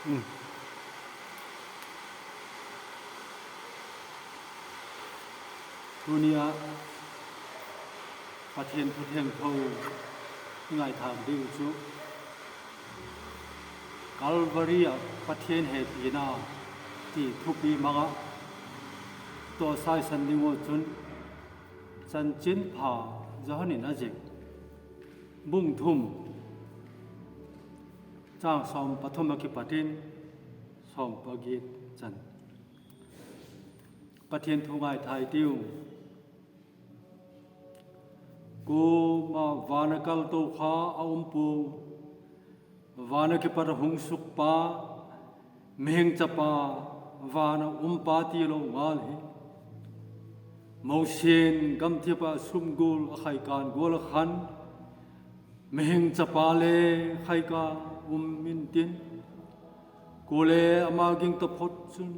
ทุเนียประเทศพุทธแห่งเขาง่ายทางดิ้วชุกัลวารีประเทศเฮปีนาที่ทุกปีมากตัวสายสันนิวจุนจันจินผาจะหันน่าเจกบุ้งทุ่มจ้างสอมปฐมกิปตินสอมปกิจจันประเทศทุกายไทยติ้วกูมาวานกัลโตขาอาอุมปูวานกิปะหงสุปปาเมงจปาวานปาติโลงาลมาวเชนกัมทิปะสุมกุลไขการกุลขันเมงจปาเลไขกามินตินกูเลอามากิงตะพดจุน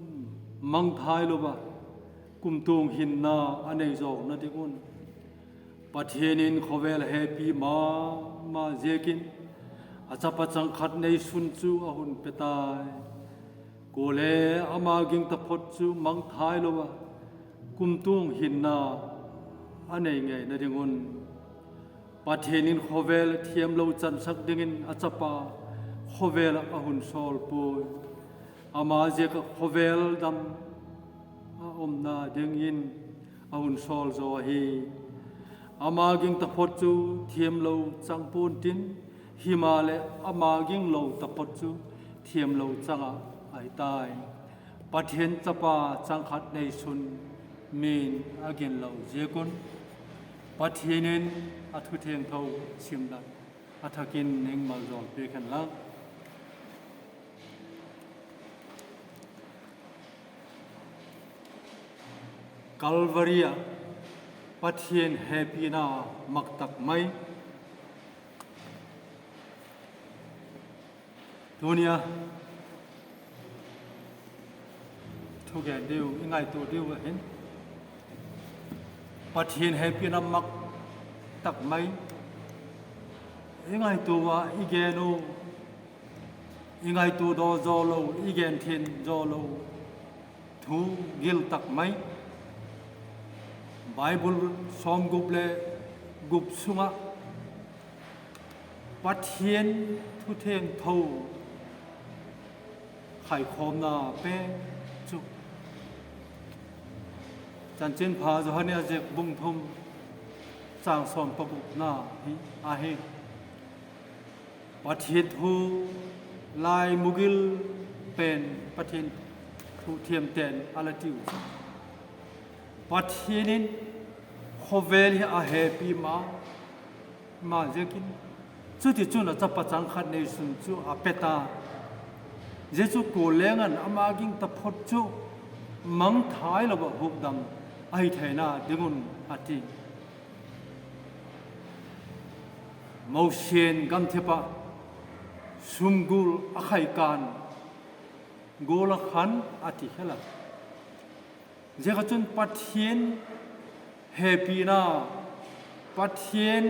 มังทายโลบะกุมตุงหินนาอันเนจอกนาติกุนประเทศนินขเวลเฮปีมาเจกินอาจจะประจังขัดในสุนจูอาหุนเปตายกูเลอามากิงตะพดจูมังทายโลบะกุมตุงหินนาอันเนไงนาติกุนประเทศนินขเวลเทียมโลจันสักดิ่งอาจจะปาขเวลอาหุนโซลปุยอามาเจกขเวลดำอมนาดิ่งอาหุนโซลโซฮีอามากิงตะพดจูเทียมโลจังปูนตินหิมาเลอามากิงโลตะพดจูเทียมโลจังไอตายประเทศจะปาจังขัดในสุนมีนอากินโลเจกุนประเทศนินอัทุเทียงเท่าชิมดันอัฐกินเองมาจอลเปกันลังกัลวารีประเทศเฮปีนามักตักไม่ทุเนียทุกอย่างเดียวง่ายตัวเดียวเห็นประเทศเฮปีนามักตักไม่ง่ายตัวอีเกนูง่ายตัวดอจอโลอีเกนเทนจอโลทูกิลตักไม่ไบเบิลสอมกุบเลกุบสุงะปัทเทียนทุเทงเท่าไข่คอมนาเป้จุจันเจนพาจะหันเนี่ยเจ็บบุ้งทุ่มจางสอมปะบุนาฮิอาเฮปัทเทียนทูลายมุกิลเป็นปัทเทียนทูเทียมเตนอาลาติวปัทเทียนินขเวลอาเฮปีมาเจกินจุดที่จุนจะประจังขัดในสุนจูอาเปตาเจจูโกเลงันอามากิงตะพดจูมังท้ายระบหุบดำไอเทน่าดึงุนอาทิมาวเชนกันเทปะสุมกุลอาไขการโกลขันอาทิเฮลัเจ้าจุนปัทเทียนเฮปีนาปัทเทียน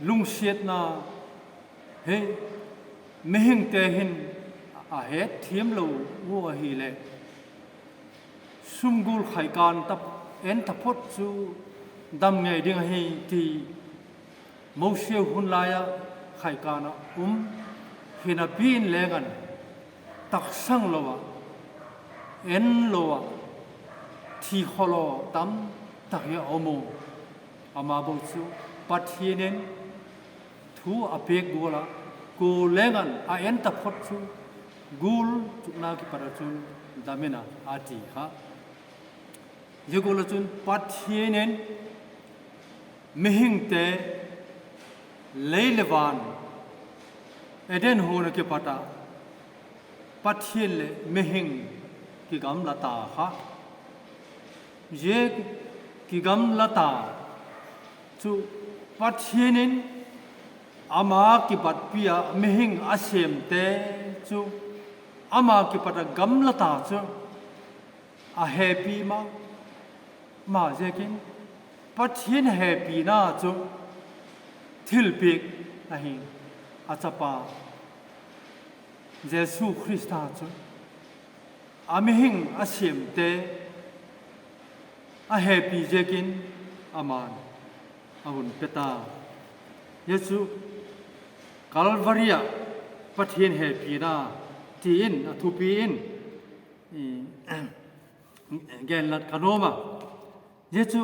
ลุงเสียดนาเฮไม่เห็นแต่เห็นอาเหตุเทียมโลวัวฮีเลสุมกุลไขการตับเอ็นทับพดจูดำไงดิ่งให้ที่มาวเชียวหุ่นลายไขการเห็นปีนเลกันตักสังโลวะเอ็นโลวะที่ขอลอตั้มตักยาอโมอามาบอกชูปัทเทียนทูอเปกกูละกูเลงันอาเอ็นตับพดชูกูลจุกนากิปาราจุนดามินาอาทิฮะยูกูละจุนปัทเทียนไม่หิงเตเลเลวานเอเดนโฮนกิปาตาปัทเทียนเลไม่หิงกิกำลาตาฮะเยกิกำลาตาจูปัทเทียนินอามากิปัตพิยาไม่หิงอาเซมเตจูอามากิปัตกำลาตาจูอาเฮปีมาเจกินปัทเทียนเฮปีน่าจูทิลปิกนะฮิอาจจะปา Jesu Christa chu amihing asim te a happy jekin aman ahun peta Yesu Calvaria pathin happy na tin athupi in gen lat kanoma Yesu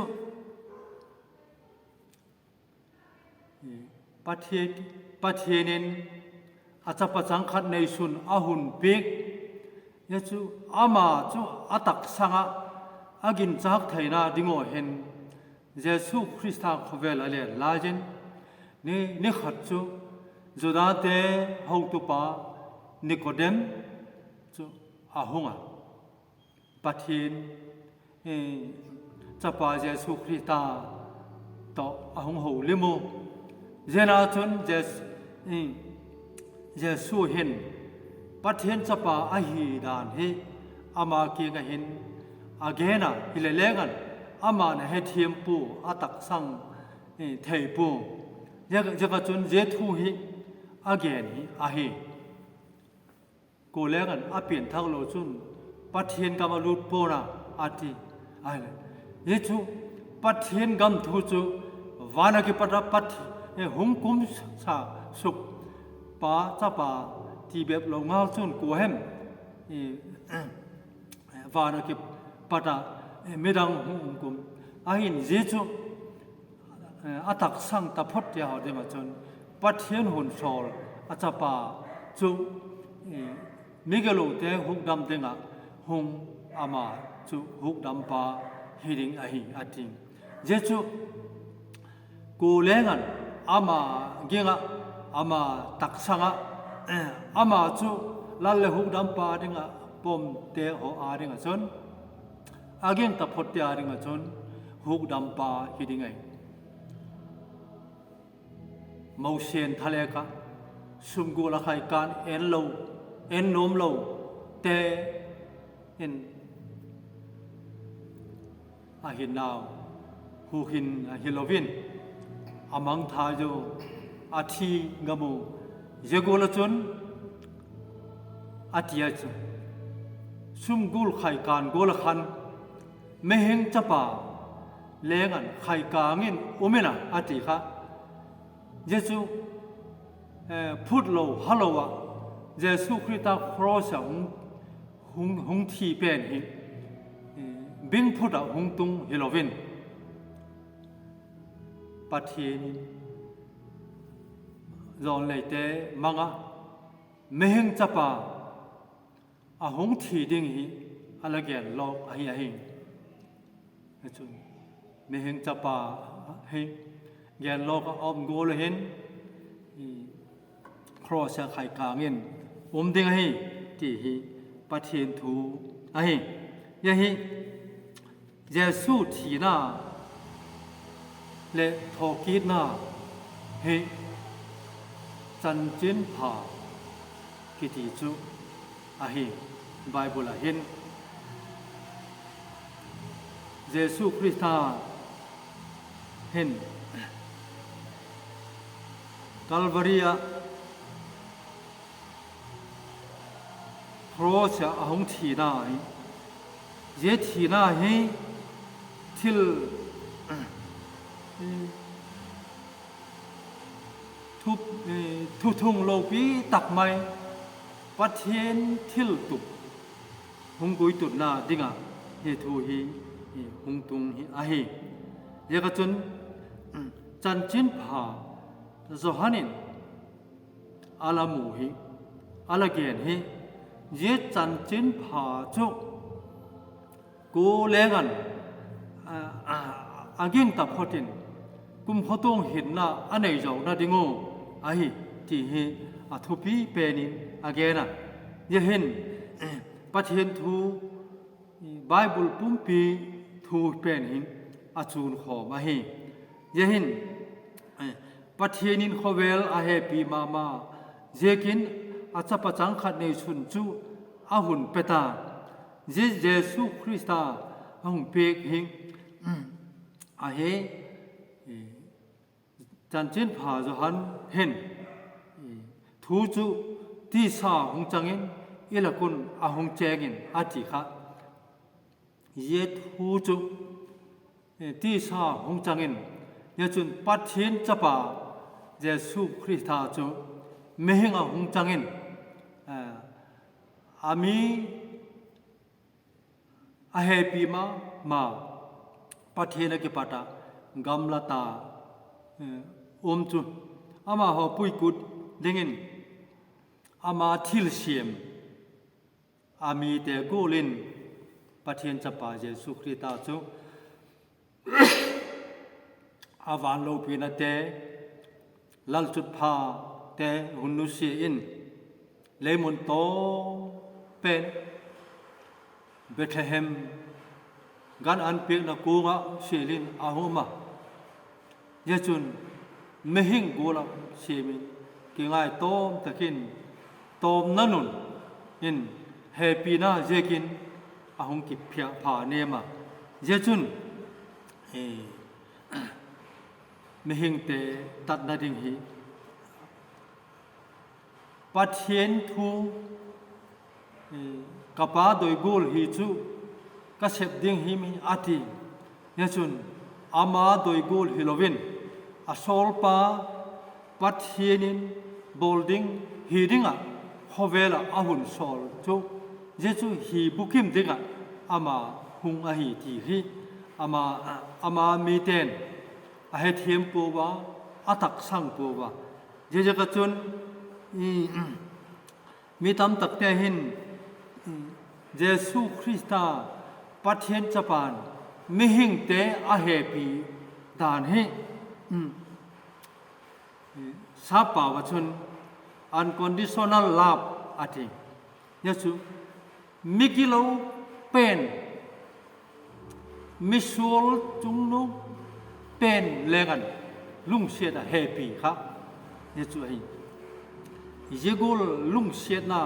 pathienin achapachang khat nei sun ahun pek Yesu ama chu atak sanga agin chak thaina dingo hen Jesu Christa khovel ale lajen ni khat chu jodate hautupa Nicodem chu ahunga pathin chapa Jesu Christa to ahung ho limo Jena chun Jesu hin pathin chapa ahi dan hi ama ki nga hin agena hilelengan ama na he thiam pu atak sang thei pu jaga chun je thu hi again hi ahi ko lengan apien thak lo chun pathin kama lut po na ati ai ye chu pathin gam thu chu wana ki pata pat hung kum sa suk pa chapa ti beb lo ngau chun ko hem wana ki pata medang hung kum ahin je chu atak sang ta phot ya ha de ma chun pathian hun sol achapa chu migalo te huk dam denga hung ama chu huk dam pa hiring ahi ating je chu ko lengan ama genga ama taksanga ama chu lalle huk dam pa denga pom te ho a denga chon again ta phot ya denga chon huk dam pa hiring ai Mausen thaleka sumgula khai kan en nom lo te in ahin now hu hin hilovin amang tha jo athi ngamu jegola chun atia chu sumgul khai kan gol khan meheng chapa lengan khai kangin umena ati kha Jesu phut lo halowa Jesu Christa cross hung thi pen hi bing phut hung tung hilovin pathin zon leite manga meheng chapa a hung thi ding hi alagen lok ahi ahi chu meheng chapa hi gen lok om gol hen cross khai kangin ding hi ti hi pathin thu ahi ya hi Jesu thi na le thokit na hi chan chin pha ki ti chu ahi Bible a hin Jesu Christa hin Calvaria cross ahung thi na hi je thi na hi thil thu thung lo pi tak mai pathian thil tu hung gui tu na dinga he thu hi hung tung hi ahi ye ka chun chan chin pha Zohanin alamu hi alagen hi ye chan chin pha chu ko lengan agin ta photin kum khotong hin na anei jo na dingo ahi ti hi athupi penin agena ye hin pathian thu Bible pumpi thu pen hin achun kho ma hi ye hin pathianin khovel a happy mama jekin achapachang khat nei chun chu ahun peta Jesu Christa ahun pek hing a he chan chin pha jo han hen thu chu ที่สาหงจังอินอิละกุนอาหงเจงินอาทิค่ะเยทูจุที่สาหงจังอินยจุนปัทเทียนจับาเยซูคริสต์จุเมหิงอาหงจังอินอามีอาเฮปีมาปัทเทียนกิปัตากำลตาจุอามาหอปุยกุดดิ่งินอามาทิลเชียมอามีเตกูลินปัทเทียนจับาเยซูคริสต์จุอาวานโลปีนาเตลัลจุดพาเตหุนุเสียอินเลมุนโตเป็นเบธเลเฮมกันอันเปียกนักกูงะเสียลินอาหุมายะจุนเมหิงกูละเสียมินกิงไอโตมตะกินโตมนันุนอินเฮปีนาเจกินอาหุงกิพยาผาเนมายะจุนไม่เห็นแต่ตัดนาดิ่งฮีปัทเทียนทูกับป้าโดยกูลฮีจูก็เสพดิ่งฮีมีอาทิเนี่ยจุนอามาโดยกูลฮิโลวินอาโซลป้าปัทเทียนินบอลดิ่งฮีดิ่งอ่ะฮอเวลอาหุ่นโซลจูเจจูฮีบุกิมดิ่งอ่ะอามาหุงอาฮีทีฮีอามามีเตนอาเฮทีมปูวาอาตักสังปูวาเจเจกจุนมีตำตักเตหินเยซูคริสต์ปัทเทียนจับานมิหิงเตอาเฮปีดานเฮซาปาวจุนunconditional love อาทิเยซูมิกิโลเป็นมิสูลจุงนุเป็นเลกันลุงเสียดเฮปีครับเยซูให้เยกูลุงเสียดน่ะ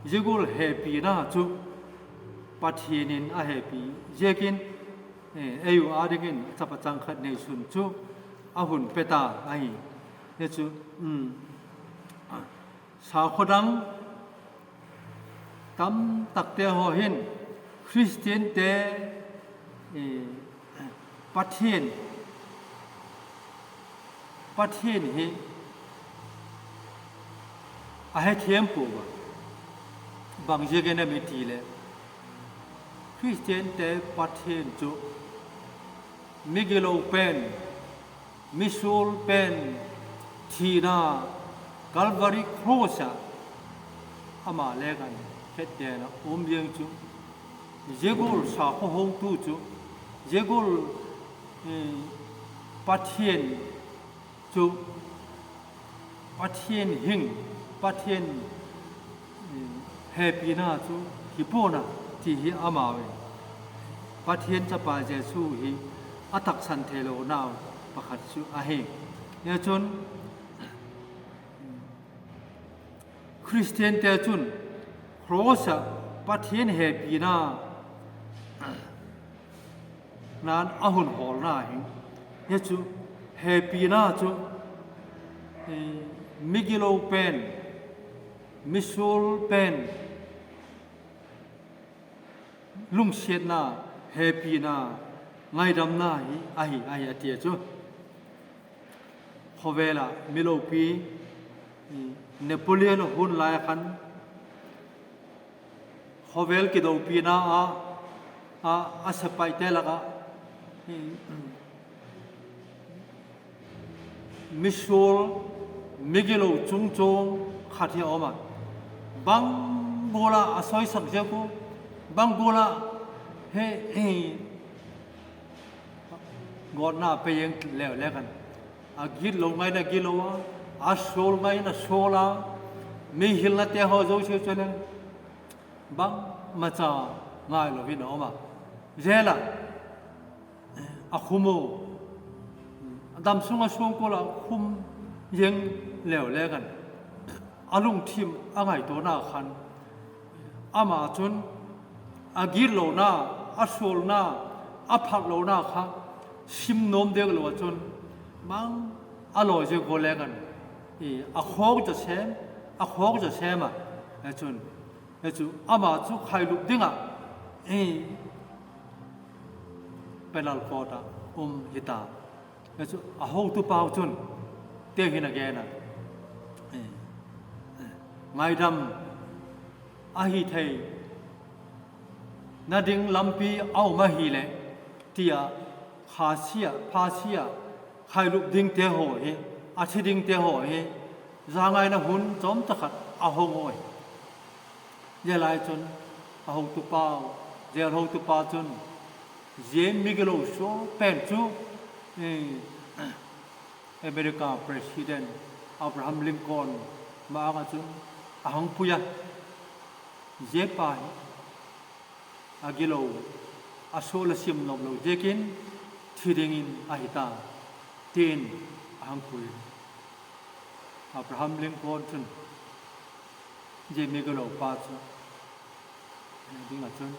เยกูเฮปีน่ะจุปัทเทียนินอาเฮปีเยกินอายุอาดิกินจับจังขัดในสุนจุอาหุ่นเปตาไอเยซูสาวคนดังตำตักเตหอหินคริสเตียนเตปัทเทียนฮีอาเฮเทียมปูบางเจกันเนี่ยไม่ทีเลยคริสเตียนเตปัทเทียนจุมิเกโลเป็นมิสูลเป็นทีนากัลวารีครอสอามาเลกันเฮ็ดเดนะเบียงจุเจกูลสาขหงตูจุเจกูลปัทเทียนจุปัทเทียนหิงปัทเทียนเฮปีนาจุฮิโปนาที่ฮิอามาเวปัทเทียนจะปาเจสูฮิอัตักสันเทโลนาวประคัดจุอาเฮเนี่ยจนคริสเตียนเตจุนครอสปัทเทียนเฮปีนานั้นอาหุนหอลนาหิงเนี่ยจุเฮปีนาจุมิกิโลเป็นมิสูลเป็นลุงเสียดนาเฮปีนาไงดำนาฮีอาฮีเตียจุพอเวลามิโลปีเนโปเลียนหุ่นลายขันพอเวลกิโดปีนาอาสไปเตลกะมิสูลมิกิโลจุงจงขัดที่ออกมาบางโกลาอาศัยสักเจ้ากูบางโกลาเฮ้กอดหน้าไปยังแล้วกันอากิโลไงนะกิโลวะอาโซลไงนะโซลามีหินละเตะหัวโจเชื่อเลยบางมาจ้าง่ายเลยพี่น้องมาเจล่ะอาคุโมดำสุงอาสุงโกลาคุมยังแล้วกันอาลุงทีมอาไงตัวหน้าคันอามาจนอากิโลหน้าอาโซลหน้าอาพักโลหน้าค่ะชิมนมเด็กโลจนมังอร่อยจะโกเลกันอาโคจะเชม a khok jo sema chun chu ama chu khai lup dinga penal kota hita chu a ho tu pau chun te hin again ngai dam a hi thei na ding lampi au ma hi le tia kha sia pha sia khai lup ding te ho he a thi ding te ho he za ngai na hun chom ta khat a ho ngoi ye lai chun a ho tu pau je ho tu pa chun je migelo so pen chu America President Abraham Lincoln ma ga chun a hong puya je pa agilo asola sim nom lo jekin thidingin ahita tin ahang pui Abraham Lincoln chun je migelo pa chu ding a chun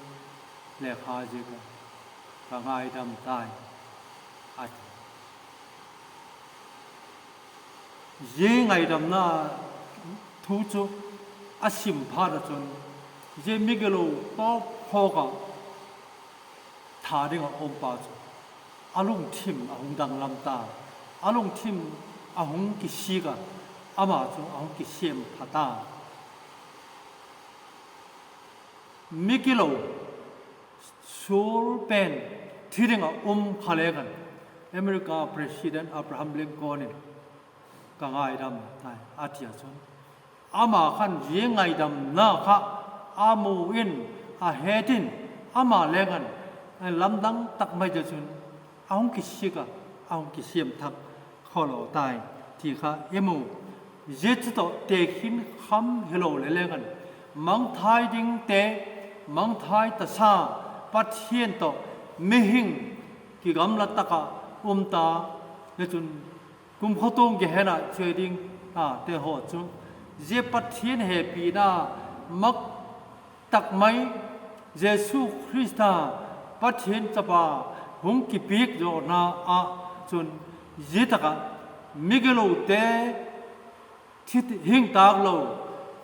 le kha je ka ngai dam tai at je ngai dam na thu chu asim pha da chun je migelo to khoga thading om pa chu alung thim ahung dang lam ta alung thim ahung ki siga ama chu ahung ki sem phata migelo sur pen thiding khalegan America President Abraham Lincoln ka ngai dam tai atia chun ama khan je ngai dam na kha amu in a hedin ama legan lamdang tak mai je chun aung ki siga aung ki siam thak kholo tai thi kha emu je to te khin kham hello le legan mang thai ding te mang thai ta sa pathien to mehing ki gam la taka ta ne chun kum khotong ge hena trading te ho chu je pathien he pi na mak tak mai Jesu Christa pathien chapa hung ki pik jo na a chun je taka migelo te thit hing tak lo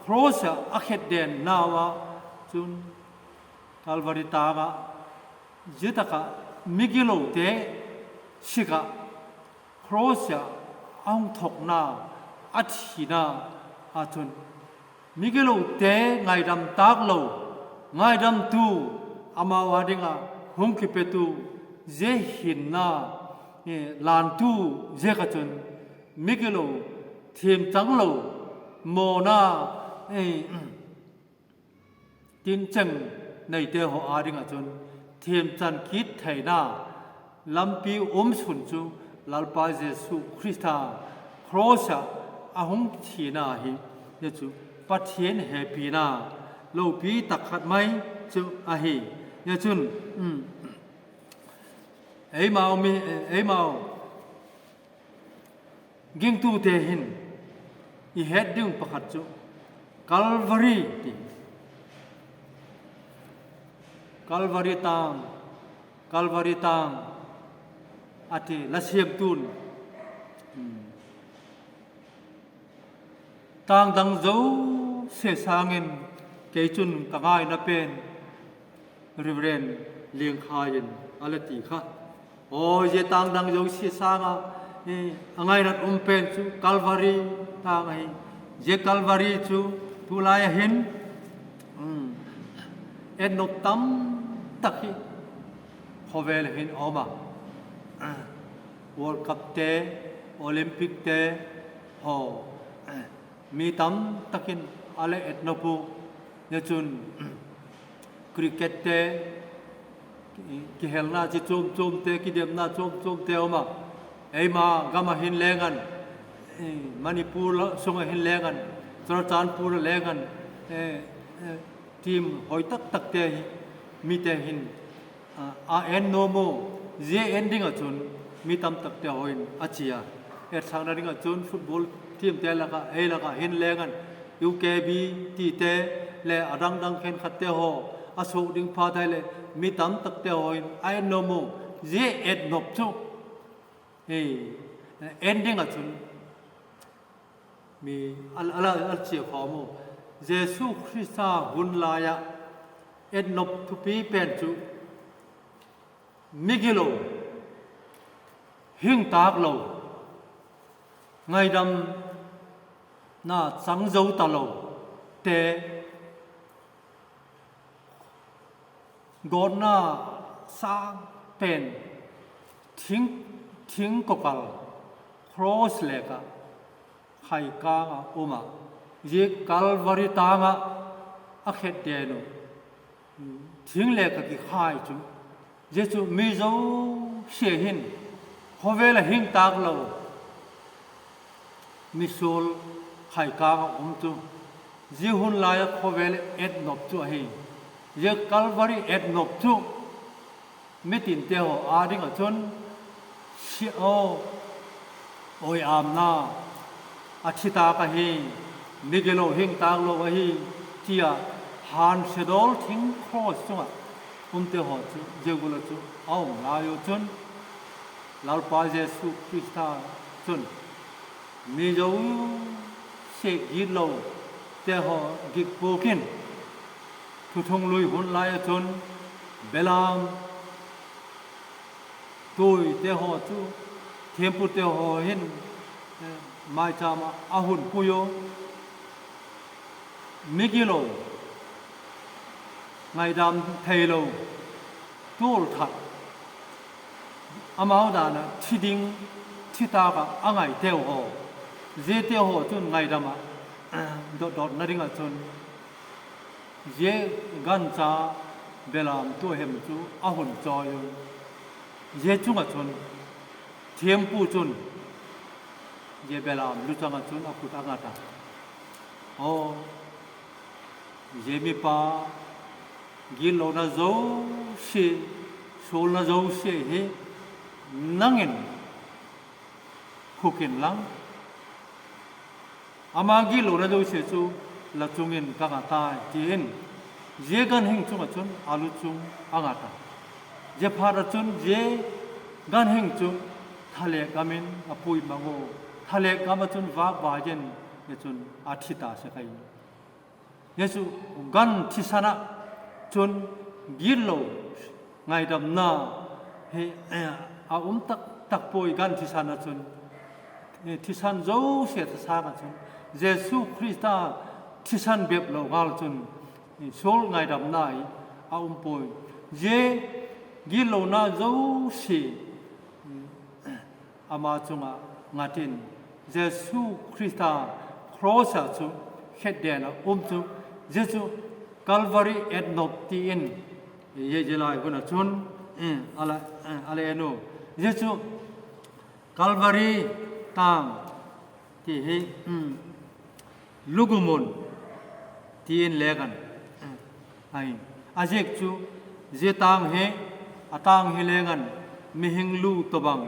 cross a khet den nawa chun Calvary ta ga je taka migelo te siga cross ang thok na athina a chun migelo te ngai dam tak lo ngai dam tu ama wadinga hung ki petu je hin na lan tu je ka chun migelo thim chang lo mo na tin chang nei te ho a ringa chun thim chan kit thai na lampi sun chu lalpa Jesu Christa cross ahung thina hi ne chu pathien happy na lo pi takhat mai chu a hi ne chun ei mau ging tu te hin I head ding pakhat chu Calvary tang ati la siam tun tang dang zo se sangin ke chun ka ngai na pen Reverend Liang Khayin alati kha o je tang dang zo se sanga angai rat pen chu Calvary tang ai je Calvary chu tu lai hin en no tam takhi khovel hin oma World Cup te Olympic te ho mi tam takin ale etnopu ne chun cricket te ki helna chi chom te ki demna chom te oma ei ma gama hin lengan Manipur songa hin lengan Churachandpur lengan team hoi tak te mi te hin a en nomo je ending a chun mi tam tak te hoin achia sang ring a chun football team te la ka hin lengan UKB ti te le adang dang khen khat te ho aso ding pha thai le mi tam tak te hoin a en nomo je et nop chu ending a chun มีอัลเจียขอมูเยซูคริสต์หุนลายะเอ็ดนบทุปีเป็นจูมิกิโลหิงตากโลไงดำน่าสังเจ้าตาโลแต่กอนน่าสร้างเป็นทิ้งกกลครอสเลกะใครกางอุมาเยกัลวาริตางะอเขตเดนุทิ้งเลกะกิขายจูเยซูมีเจ้าเสียหินพอเวลาหิงตากเรามิสูลใครกางจูเยหุนลายพอเวลาเอ็ดนบจูให้เยกัลวาริเอ็ดนบจูไม่ติดเดียวอาดิงจนเสียโอยอามนาอาชิตากะฮีมิเกโลหิงตากโลกะฮีที่ฮันเชดอลทิ้งครอสจุงเตหอจูเจกุลจูเอาลายจนลาลปาเจสุคริสต์จนมีเจ้าเสกกิโลเตหอกิกโปกินทุทงลุยหุนลายจนเบลามตุยเตหอจูเทียมปุเตหอหินมาจามาอาหุนปุโยมิกิโลไงดำเทโลตูลทัดอามาดานะที่ดิงที่ตากะอ่างไงเตหอเจเตหอจนไงดำดอดนาริงจนเยกันจาเบลามตัวเห็มจูอาหุนจอยเยจุงจนเทียมปูจนเยเบลามลุจังจนอากุตางาตาโอเยมีปากิโลนาโจเชโซลนาโจเชเฮนังเงินคุกินลังอามากิโลนาโจเชจูละจุงเงินกางาตาจีนเยกันหิงจุงจนอาลุจุงอางาตาเยพาราจุนเยกันหิงจุงทะเลกามินอปุยมังโอทะเลกามาจุนวากวาเจนเยจุนอาทิตาเสกายเยซูกันทิสนะจนกิโลไงดำนาเฮอาตักป่วยกันทิสนะจนทิสันโจเสียทศากันจนเยซูคริสต์ทิสันเบบโลกาลจนโซลไงดำนาอาป่วยเยกิโลนาโจเสียอามาจุงงาตินเยซูคริสต์ครอสจุเฮ็ดเดนะจุเยซูCalvary at Noptiin ye jelai guna chun ala eno Yesu Calvary tang ti he lugumun tin legan ai ajek chu je tang he atang he legan mihing lu tobang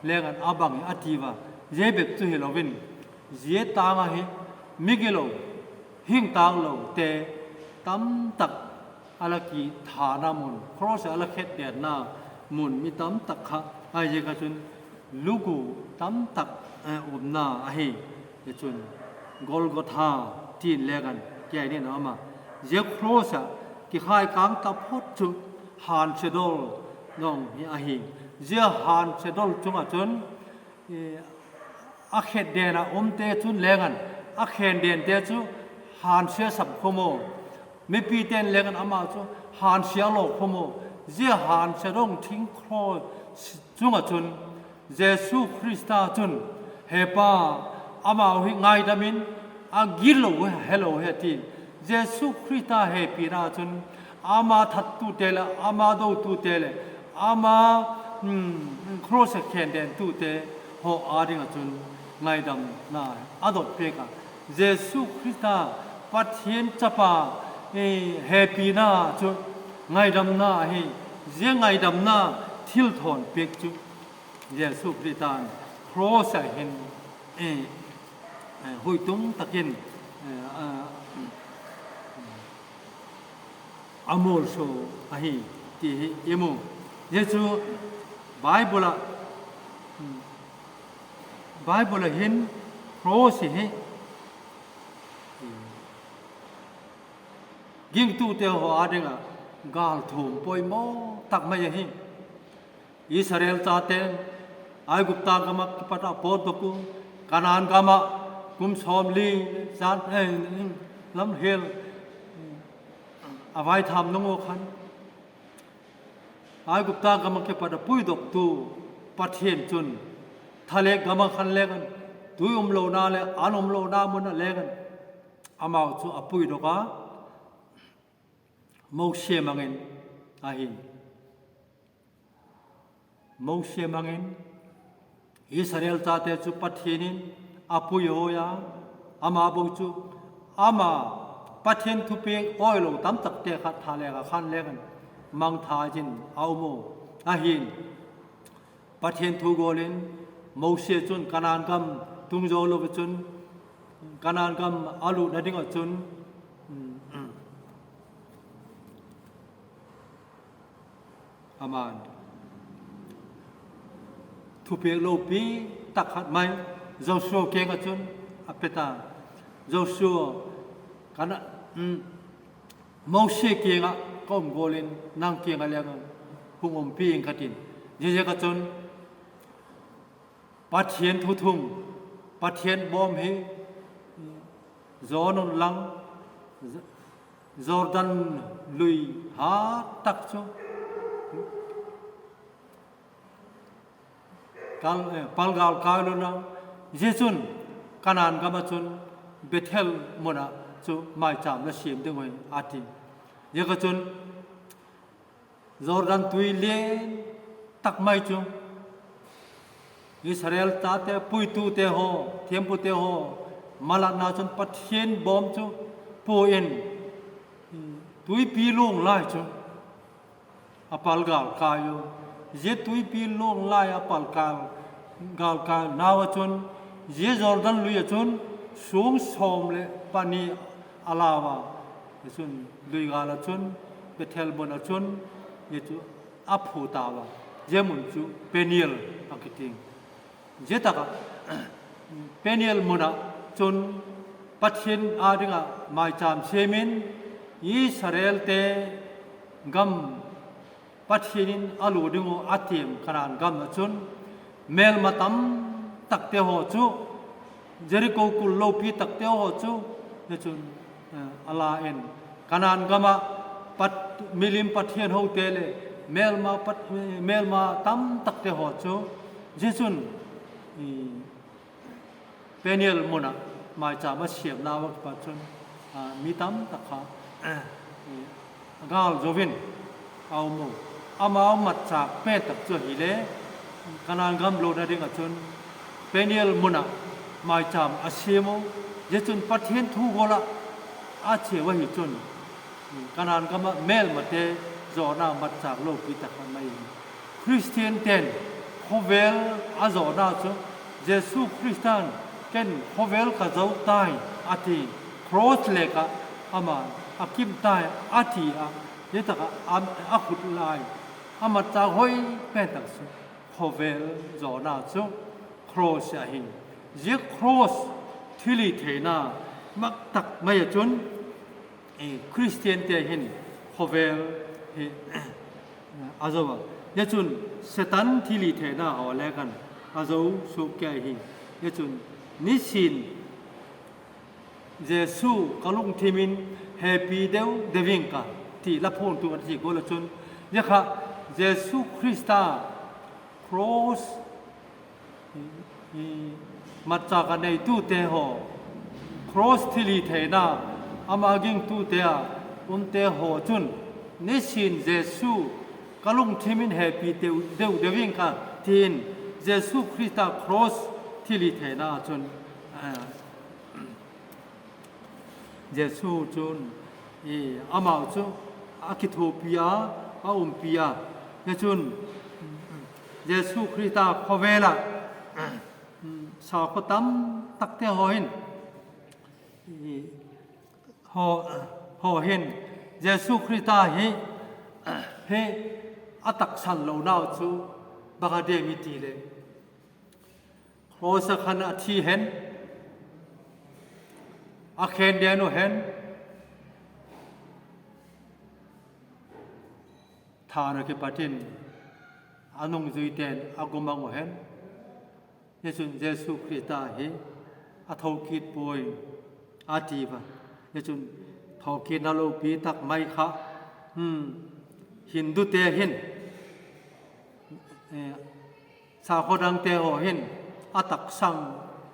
legan abang ativa je bek chu helovin je tang he migelo hing tang lo teตั้มตักอะไรกี่ฐานามุนเพราะเสียอะไรเข็ดเดียดนามุนมีตั้มตักค่ะไอ้เจ้าจุนลูกูตั้มตักอุบนาไอ้เจ้าจุนกอลกอธาที่เล่กันแก่เนี่ยนะมาเจ้าเพราะเสียที่ขายกางตับพดจุฮันเชดอลน้องไอ้เจ้าฮันเชดอลจุงอ่ะจุนอาเข็ดเดียนะเตจุนเล่กันอาเข็ดเดียนเตจุฮันเชียสับขโมไม่ปีเตนเล่กันอามาจูฮันเชียโลขโมเจ้าฮันเชดงทิ้งครอจุงอ่ะจุนเยซูคริสต์จุนเฮปาอามาหิไงดามินอากิโลเฮโลเฮติเยซูคริสต์เฮปีนาจุนอามาทัดตูเตลอามาโดตูเตลอามาครอสเคนเดนตูเตโฮอาดิงจุนไงดำนาอาดอดเปกะเยซูคริสต์ปัทเทียนจัปาเฮปีนาจุไงดำนาเฮเจ้าไงดำนาทิลทอนเปกจุเยซูคริสต์ครอสเห็นหุยตุ้งตะกินอโมลโซอะฮีที่เยมูเยซูไบเบิลเห็นครอสเฮ ยิ่งตู้เตียวหัวอาเดงกาลทุ่มปอยโมตักไม่ยิงอิสราเอลจ่าเตนไอกุปตากามักปัตตาปอดกุกานานกามากุมสอมลีจานลำเฮลเอาไว้ทำนงโอขันไอกุปตากามักปัตตาปุยดกตูปัทเทียนจุนทะเลกามักขันเลกันตุยโลนาเลอันโลนามุนเลกันอามาจูอปุยดกาโมเชมังเงินอาหินโมเชมังเงินอิสราเอลจ่าเตจูปัทเทียนินอปุยโอยาอามาบุจูอามาปัทเทียนทุเปงอ้อยลงตั้มตักเตะขัดทะเลกันขันเลกันมังทาจินเอาโมอาหินปัทเทียนทุโกลินโมเชจุนกานานกำตุงโจโลบจุนกานานกำอาลูนัดิงจุนอามานทุเปโลปีตักขัดไม้โจชัวเก่งจุนอเปตาโจชัวกันโมเชเก่งก็มโกลินนางเก่งอะไรกันหุงอมปีเองขัดินเยอะๆจุนปัทเทียนทุทุงปัทเทียนบอมเฮจอนุลังจอร์แดนลุยหาตักจูปัลกาลกาลุนะเจสุนกานานกามาจุนเบเทลมุนะจูไม่จำและเสียมดึงไว้อาทิเยอะจุนจอร์แดนตุยเลี้ยตักไม่จูอิสราเอลจ่าเตปุยตูเตโฮเทียมปุเตโฮมาลานาจุนปัทเทียนบอมจูปูเอ็นตุยปีลุงไล่จูอปัลกาลกาโยเจตุยปีลุงไล่อปัลกาลกาลกานาวจุนเจจอร์แดนลุยจุนสูงสมเลปานีอาลาวาจุนลุยกาลจุนเบเทลบนจุนเยจูอัพหูตาวาเจมุนจูเปเนียลอักติงเจตากะเปเนียลมุนะจนปัทเทียนอาดิงะไม่จำเชมินอิสราเอลเตกัมปัทเทียนอาลูดิงโออาเทียมขนาดกัมจนเมลมาตัมตักเตโฮจูเจริโกกุลโลปีตักเตโฮจูเนี่ยจนอาลาเอ็นขนาดกัมปัทมิลิมปัทเทียนโฮเตเลเมลมาตัมตักเตโฮจูเจสุนเปเนียลมุนะมาจากมาเฉียบนาวปัจจุบันมีตั้มตะขากาลโจวินเอาโมอามาเอามัดจากเป็ดตักเจอหิเลขณะกำลังโลดดิ้งจนเปเนียลมุนะมาจากอาเซียโมเยจุนปัทเทียนทูโกละอาเชียวหิจุนขณะกำลังเมลมาเตจอนามัดจากโลกิตะขันไม่คริสเตียนเต็นโคเวลอาจอนาจูเยซูคริสตันเก่นโคเวลกับเจ้าตายอาทิครอสเล็กอะอามาอาคิมตายอาทิอะเยตกะอาขุดลายอามาจากหอยเป็นตักสุโคเวลจอนาจูครอสอะหินเยครอสทิลิเทนามักตักไม่จนคริสเตียนเตหินโคเวลอาจว่าเยจุนเซตันทิลิเทนาเอาอะไรกันอาจว่าสุกแก่หินเยจุนนิสินเยซูกลุงทิมินเฮปีเดวเดวิงกาที่ละพงตัวที่โกลชนยะค่ะเยซูคริสต์ครอสมาจากกันในตู้เตหอครอสทิลิเทนาอามากิงตู้เตะอุนเตหอจุนนิสินเยซูกลุงทิมินเฮปีเดวเดวิงกาที่เยซูคริสต์ครอสทิลิเทนาจุนเยซูจุนอามาจุอาคิโทปิอาอาอุมปิอาเยจุนเยซูคริสต์ขอเวลาสาวก็ตั้มตักเตหอหินหอหินเยซูคริสต์เฮอาตักสันเหล่านาจูบางเดมิตีเลโครสขันอาทีเห็นอาเคนเดียนุเห็น ทานke patin anong zuiten agumang ohen yesun Jesu Krista he athokit poi ativa yesun thokit nalo pi tak mai kha Hindu te hin sa khodang te ho hin atak sang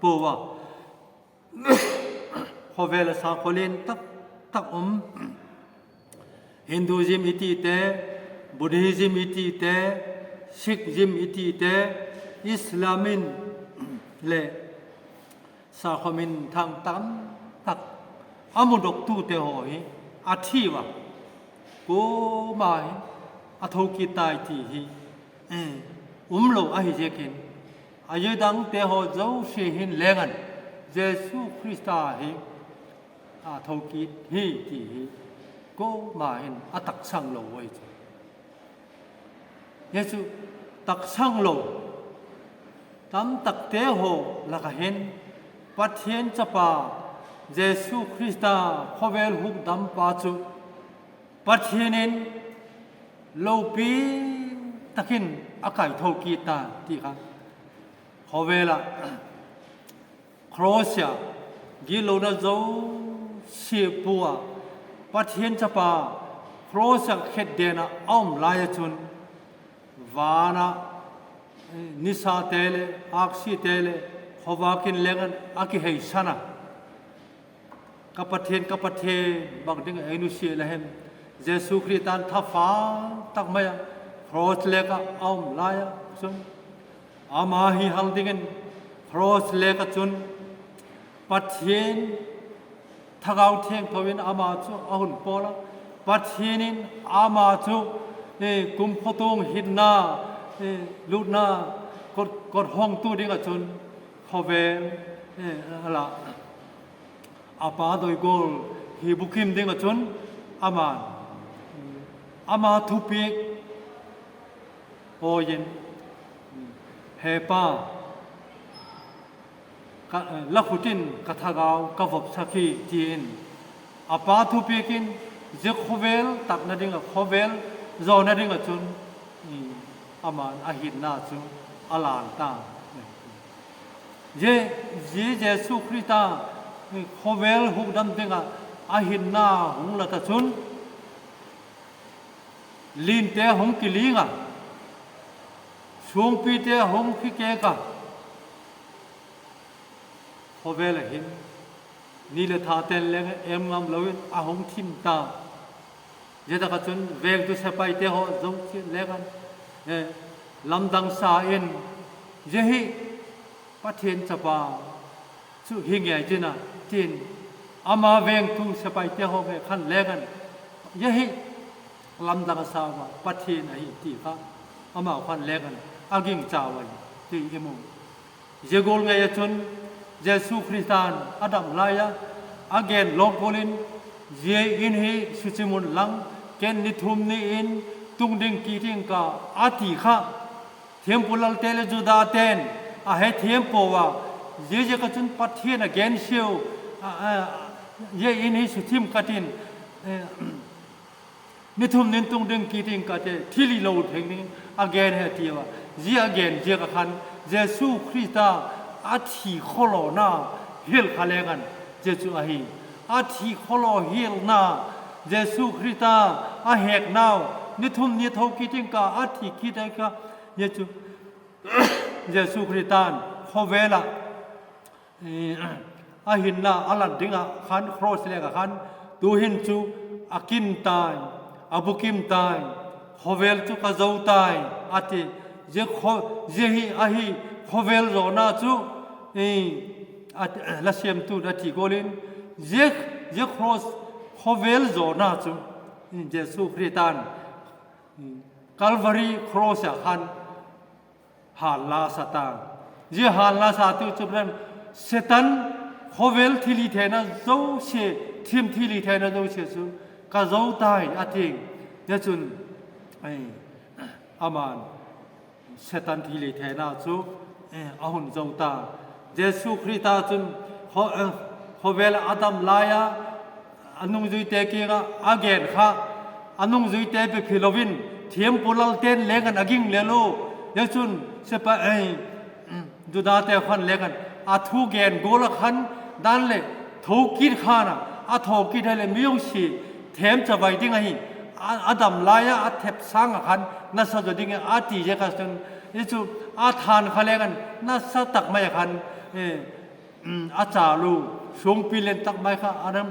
powa khovel sa kholin tak Hinduism iti te Buddhism iti te Sikhism iti te Islamin le sa khomin thang tam tak amudok tu te ho hi athiwa ko mai athoki tai ti hi lo ahi jekin ayedang te ho zo she hin lengan Jesu Krista hi athoki hi ti hi ko mai atak sang lo wai Yesu tak sang lo tam tak te ho la ka hen pathian chapa Jesu Krista khovel huk dam pa chu pathianin lo pi takin akai thoki ta ti kha khovela crosia gilo na zo si puwa pathian chapa crosia khet dena om lai chun vana nisa tele aksi tele khowakin lengan aki hei sana kapathen bagding ainu si lahem Jesu Kristan thafa tak maya cross leka om laya chun ama hi haldingen cross leka chun pathen thagau theng thawin ama chu ahun pola pathenin ama chu kum photong hinna lutna kot hong tu dinga chun khovel ala apa doi gol hi bukim dinga chun ama thupik oyen hepa lakhutin kathagau kavop sakhi tin apa thupikin je khovel tak na dinga khovel zo na dinga chun aman ahin na chu alan ta je Jesu Krista khovel huk dam dinga ahin na hung la ta chun lin te hong kilinga chung pi te hong ki ke ka khovel hin ni le tha ten le em ngam loin a hong thim ta je ta ka chun vek tu sapai te ho zong chi le kan lam dang sa in je hi pathian chapa chu hingai jina tin ama veng tu sapai te ho ve khan le kan je hi lam dang sa wa pathian ai ti kha ama khan le kan aging chawai ti emu je gol ngai chun Jesu Kristan Adam laya again longkolin je in hi suchimun lang ken ni thum ni in tung ding ki ting ka ati kha thempulal tele juda ten a he thempo wa je ka chun pathian again siu je in hi suchim katin ni thum nin tung ding ki ting ka te thili lo theng ni again he ti wa je again je ka khan Jesu Krista athi kholo na hil khale gan Jesu ahi athi kholo hil na Jesu Krista a hek naw ni thum ni thau ki ting ka athi ki dai ka Jesu Kristan khovela a hin na alan dinga khan cross le ka khan tu hin chu akin tai abukim tai khovel chu ka zau tai ati je hi ahi khovel zo na chu la siam tu da ti golin je cross khovel zo na chu Jesu Kristan Calvary cross ya khan hala satan je hala satu chupran setan khovel thili thena zo she thim thili thena zo she su ka zo tai ating ya chun aman setan thili thena chu ahun zo ta Jesu Krista chun khovel Adam laya anung zui te ki ga again kha anung zui te pe philovin เทียมปุลลเต้นเล่กันอกิงเลโลเยซุนเสปะดูดาเตขันเล่กันอาทูเกนโกละขันดันเล่ทูกิดขานะอาทูกิดให้เล่มิยงชีเทมจะไปดิ้งไงอาดัมลายอาเทปสังขันน่าสะดุดิ้งอาตีเจกันจนเยซูอาทานขันเล่กันน่าสะตักไม่ขันอาจารูชงปีเลนตักไม่ค่ะอาดัม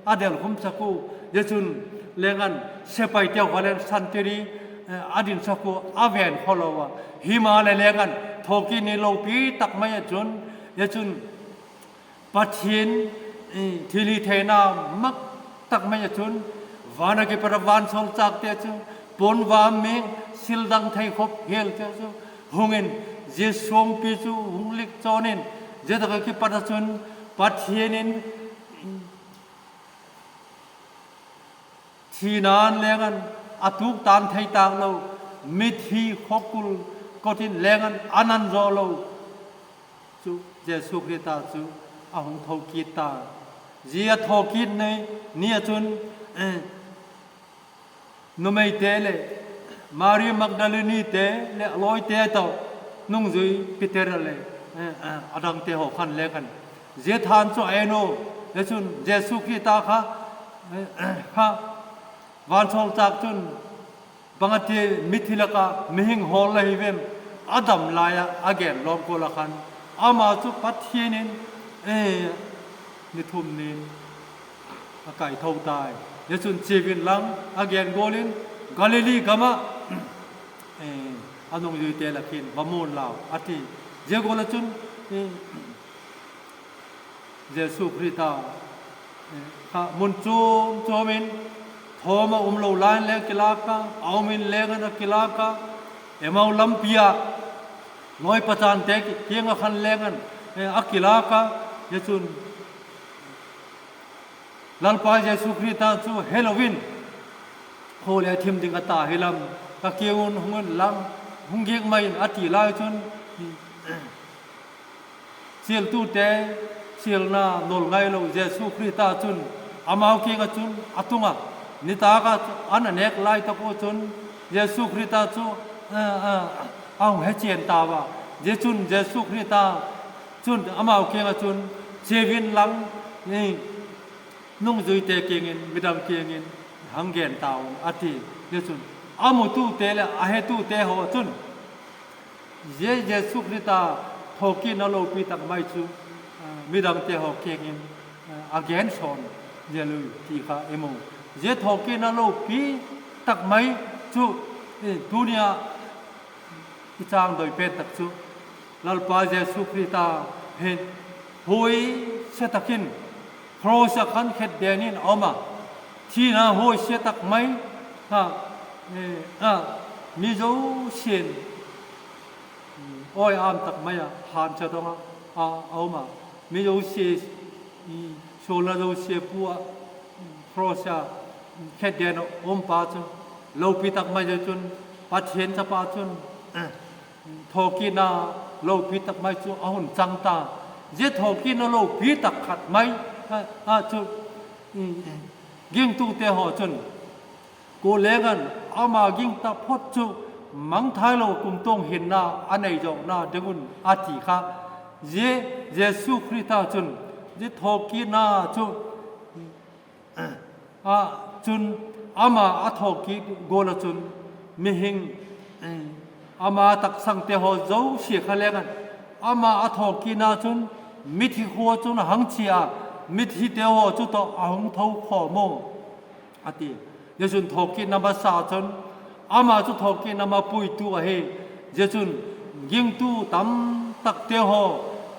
อาเดลคุมสักกูเยซูเล่กันเสไปเที่ยวขันเล่นสันติรีอาดินสักกูอาเวนขอลาวะหิมาเล่กันทอกินิโลปีตักไม่จนเยซูปัจฉินทีลีเทนามักตักไม่จนวานักประวันสงจากเตจูปนวามเมงสิลดังไทยคบเฮลเตจูหงเงินเจสวงปีจูหงลิกจอนินเจตกะกิปัตจุนปัจเจียนินทีนานเลกันอตุกตานไทยตางเรามิธีขบกุลก็ทินเลกันอนันต์โจเราจูเจสุคริตาจูอาหงทอกิตาเจียทอกินในเนี่ยจุนนุไม่เตะเลยมารีมักดาลินีเตะเลยลอยเตะต่อนุ่งจุยพิเตอร์เลยอดังเตะหอกขันเล็กันเจทานโซเอโนเลจุนเจสุขีตาค่ะวันสองจากจุนบางทีมิถิลกะมิหิงฮอลเลยเวมอดัมลายอาเกนลอมโกละขันอามาจุปัตเทียนินนิทุมนินอากาศเท่าตายเยซูนชีวินลังอาเกนโกลินกาลิลีกามาอันนงยูเตลักินบามูลลาวอาทิเจโกลจุนเยซูคริสต์ข้ามุนโจมินโทมาอุมโลลานเลกิลากาเอามินเลกันกิลากาเอมาอุลัมพิยาน้อยประจานเตกเกียงขันเลกันอักิลากาเยซูนลัลปาเยซูคริสต์จูเฮโลวินโคเลทิมดิงกตาเฮลัมกะเกียงหุงลังหุงเกียงไม่อติลายจุนเสียลตูเตเสียลนาโนลไงโลเยซูคริสต์จุนอามาเกียงจุนอตุงะนิตากะอันเนกไลตะโกจุนเยซูคริสต์จูเอาเฮเจียนตาวะเยซูคริสต์จุนอามาเกียงจุนเจวินลังนี่นุ่งจุยเตเกียงินมิดังเกียงินหังเกนตาวอาทิเยซูอามุตูเตเลอาเฮตูเตโหจุนเยซูคริสต์ทอกินอโลปีตักไม่จูมิดังเตโหเกียงินอาเกนสอนเยลุทีข้าเอโมเยทอกินอโลปีตักไม่จูดุนยาอิจางโดยเป็นตักจูลัลปาเยซูคริสต์เห็นหวยเสตักินโครสขันเขดเดนินออกมาที่น่าหวยเสตักไม่มิโจเชียนโอ้ยอามตักไม่หานจะต้องเอามามิโจเชียโชลาโจเชียปัวโครสเขดเดนอมปาจุโลปิตักไม่จะจุนปัจเจนจะปาจุนทอกินาโลปิตักไม่จุอาหุนจังตาเจทอกินาโลปิตักขัดไม่จุยิ่งตู้เตหอจุนกูเลี้ยงอามายิ่งตาพดจุมังไทยเรากุมตงเห็นหน้าอันไหนจงหน้าเด็กุนอาทิค่ะเยซูคริสต์จุนเจทอกินาจุจุนอามาอัทอกิโกลจุนมิหิงอามาตักสังเตหอเจ้าเสียขะเลี้ยงอามาอัทอกินาจุนมิถิหัวจุนหังเชียมิถิเตหอจุตอาหงเท้าขอโมอาทิเยซุนทอกินามาสาจุนอามาจุทอกินามาปุยตัวเฮเยซุนยิงตู้ตั้มตักเตหอ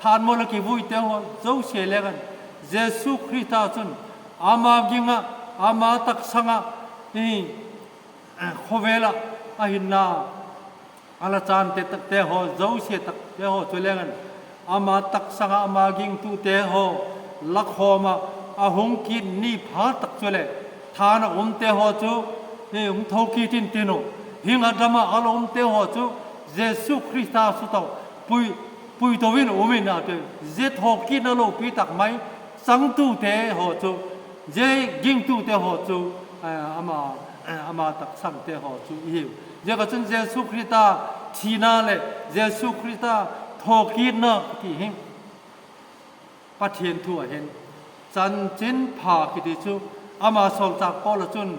ทานโมลกิวุยเตหอเจ้าเสียเลี้ยงเยซูคริสต์จุนอามายิงอามาตักสังนี่ขเวลาอาหินนาอาลาจานเตตักเตหอเจ้าเสียตักเตหอจุเลี้ยงอามาตักสังอามายิงตู้เตหอลักหอมาอาหงกินนี่พาตักจุเลทานอมเตหอจูนี่อมทอกีตินติโนหิงอาดามาอาลอมเตหอจูเยซูคริสต์สุตาวปุยตัววินอมินาเตเจทอกีนาโลปีตักไม่สังตู้เตหอจูเจยิงตู้เตหอจูอามา อามาตักสังเตหอจูอิวเจ้าก็จนเยซูคริสต์ทีน่าเลยเยซูคริสต์ทอกีนนะที่เห็นปัจเจียนทั่วเห็นจันจินพาคิดจูอามาสอลจากปอลจุน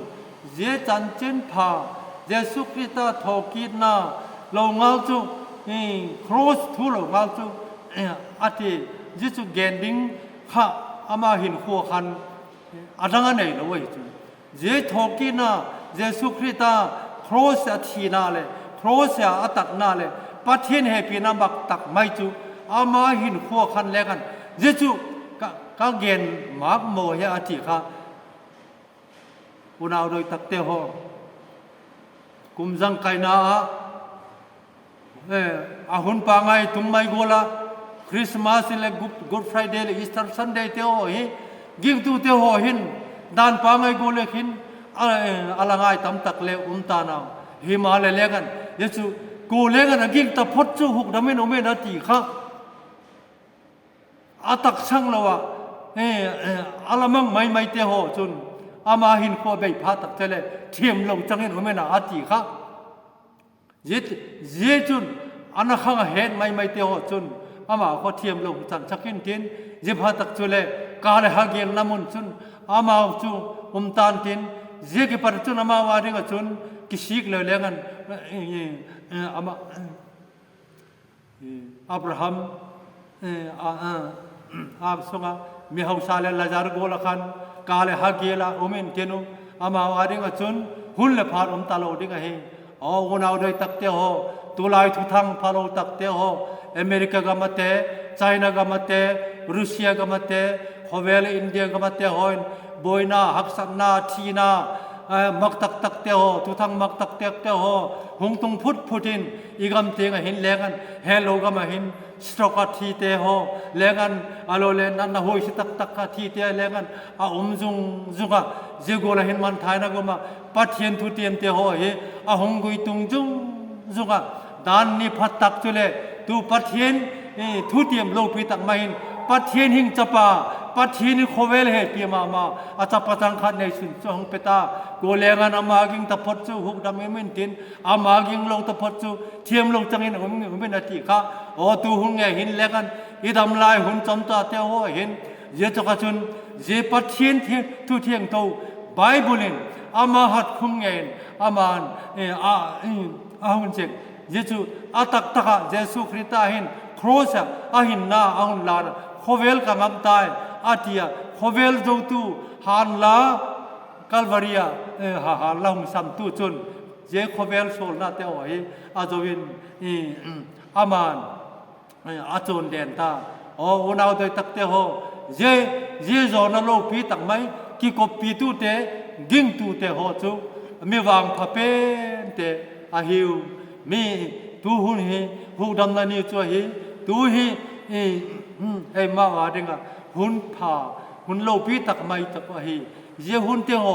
เยจันจินพาเยซูคริสต์ทอกีนนะเราเงาจูครอสทั่วเราเงาจูอาทิเยซูเกนดิ้งข้าอามาหินขัวคันอาดังอันไหนเราเว้ยจูเยทอกีนะเยซูคริสต์ครอสทีน่าเลยครอสอาตักน่าเลยปัจเจียนเฮปีนาบักตักไม่จูอามาหินขัวคันเล็กันเยซูก็เกณฑ์มากโมเฮอาทิค่ะอุณาโดยตักเตหอกุมจังไกนาอาหุนปางไงตุ้มไม่โกละคริสต์มาสเลยกูดฟรายเดย์เลยอีสเตอร์ซันเดย์เตหอเฮกิงตูเตหอหินดานปางไงโกเลยหินอะไรไงตั้มตักเลยตานาหิมาเลยเล็กันเยซูกูเล็กันกิงตะพดจูหุกดำเมนโอเมนาติค่ะอาตักช่างเราว่าอะไรมั่งไม่เตหอจนอามาหินขัวใบพัดตักเทเลเทียมลงจังเห็นโอเมนาอาติค่ะเยจุนอันนั้นข้างเห็นไม่เตหอจนอามาเขาเทียมลงจังชักหินเทียนเจ็บพัดตักเทเลกาเลหาเกียนน้ำมันจนอามาจูตานเทียนเจ็บกี่ปัจจุนอามาว่าเรื่องจนกิชิกเลยเลี้ยงกันอามาอับราฮัมอาบสงะมีเฮาซาเลลาจาร์โกลคันกาเลฮักเกลาโอเมนเทนุอามาว่าเรื่องจนหุ่นเลพาร์ตาโลดิ้งเฮอ๋อวันเอาโดยตักเตะหอตุลายทุทังพาโลตักเตะหออเมริกากามาเตะไชน่ากามาเตะรัสเซียกามาเตะฮอเวลอินเดียกามาเตะหอยบอยนาฮักสันนาทีนามักตักเตะหอทุทังมักตักเตะหอหงตุงพุดินอีกคำเตียงเห็นแรงกันเฮโลกามาเห็นสตรอกทีเตะหอแรงกันอโลเลนันนาโฮยสตักทีเตะแรงกันจุงเจโกลาเห็นมันไทยนะก็มาปัจเจียนทุเตียนเตะหอเฮหงกุยตุงจุงดานนี่พัดตักจุเลตูปัจเจียนทุเตียมโลกพิตักมาเห็นปัจเจียนหิงจับปาปัจเจียนโคเวลเฮปีมาอาจับปะจังขัดในสุนทรเปตาโกเลงันอามากิงตะพดจูหุกดำเมินตินอามากิงลงตะพดจูเทียมลงจังเห็นผมเป็นนาทีค่ะโอ้ตูหุงเงหินเลกันอีดำลายหุ่นจำตาเตโหเห็นเยอะจักจุนเยปัจเจียนทุเทียงโตไบเบิลินอามาหัดคุงเงินอามันหุ่นเจกเยจูอาตักเยซูคริสต์เห็นครอสหินนาหุ่นลาโคเวลกามักตายอาทิยาโคเวลโจตูฮันลาคัลวารียฮันลาหุ่นสัมตูจุนเยโคเวลโซลนาเตโออาโจวินอามันอาโจนเดนตาโอ้วันเอาโดยตักเตโฮเยโจนโลปีตักไม่กิโกปีตูเตกิงตูเตโฮจูมีวางพะเป็นเตอาฮิวมีตูหุ่นหูดำนันนี่จัวตูมาว่าเรื่องหุ่นผาหุ่นโลปีตักไม่ตักว่าเยหุ่นเตโฮ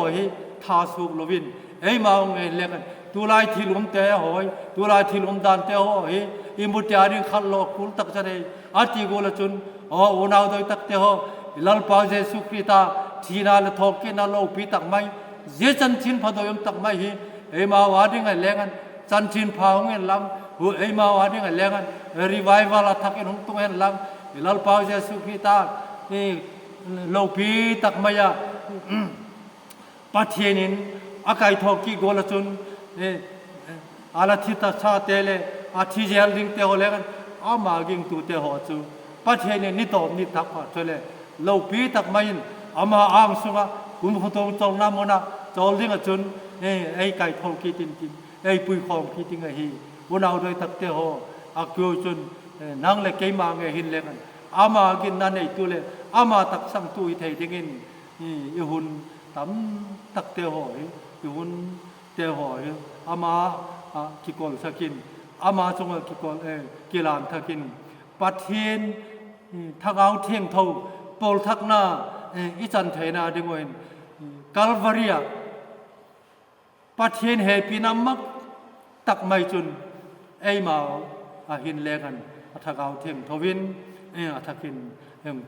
ทาสุกโลวินมาเอาเงินเลี้ยงตุลายที่ลุมเตะหอยตุลายที่ลุมดานเตะหอยอิมุตยาริขันโลกุลตักจะได้อาทิโกลจุนวันเอาโดยตักเตะหอยลัลปาเจสุคริตาทีนาลทอกินาโลปีตักไม่เยจันชินพาโดยมตักไม่มาว่าเรื่องเลี้ยงจันชินพาเงินลังมาว่าเรื่องเลี้ยงรีไววัลทักเงินตุงเงินลังลัลปาเจสุคริตาโลปีตักไม่ปัจเจนินอากาศทอกีโกลจุนอาลาทิตาชาเตเลอาทิเจลดิงเตโอเลกันอามากิงตูเตโฮจูปัจเจนินนิโตนิทักพาเตเลโลปีตักไม่ยินอามาอ่างสุงะกุมขตงจงน้ำมนะจอลดิงจุนไอ้ไก่ทอกีตินไอ้ปุยของกีติงเฮีวันเอาโดยตักเตโฮอากิโอจุนนั่งเล็กเกมาเงหินเลกันอามากินนั่นไอ้ตัวเลอามาตักสังตุยเทดิงินยุหุนตั้มตักเตโฮยุหุนเตโหยอามากิกอลสักินอามาจงกิกอลกิลานทักินปัทเทียนทักเอาเทียงเท่าปอลทักนาอิจันเทนาดิงเวนกัลวารียปัทเทียนเฮปีนามักตักไม่จุนมาหินเลกันทักเอาเทียงทวินทักิน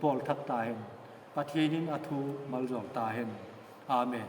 ปอลทักตายปัทเทียนินอทูมัลจองตายอาเมน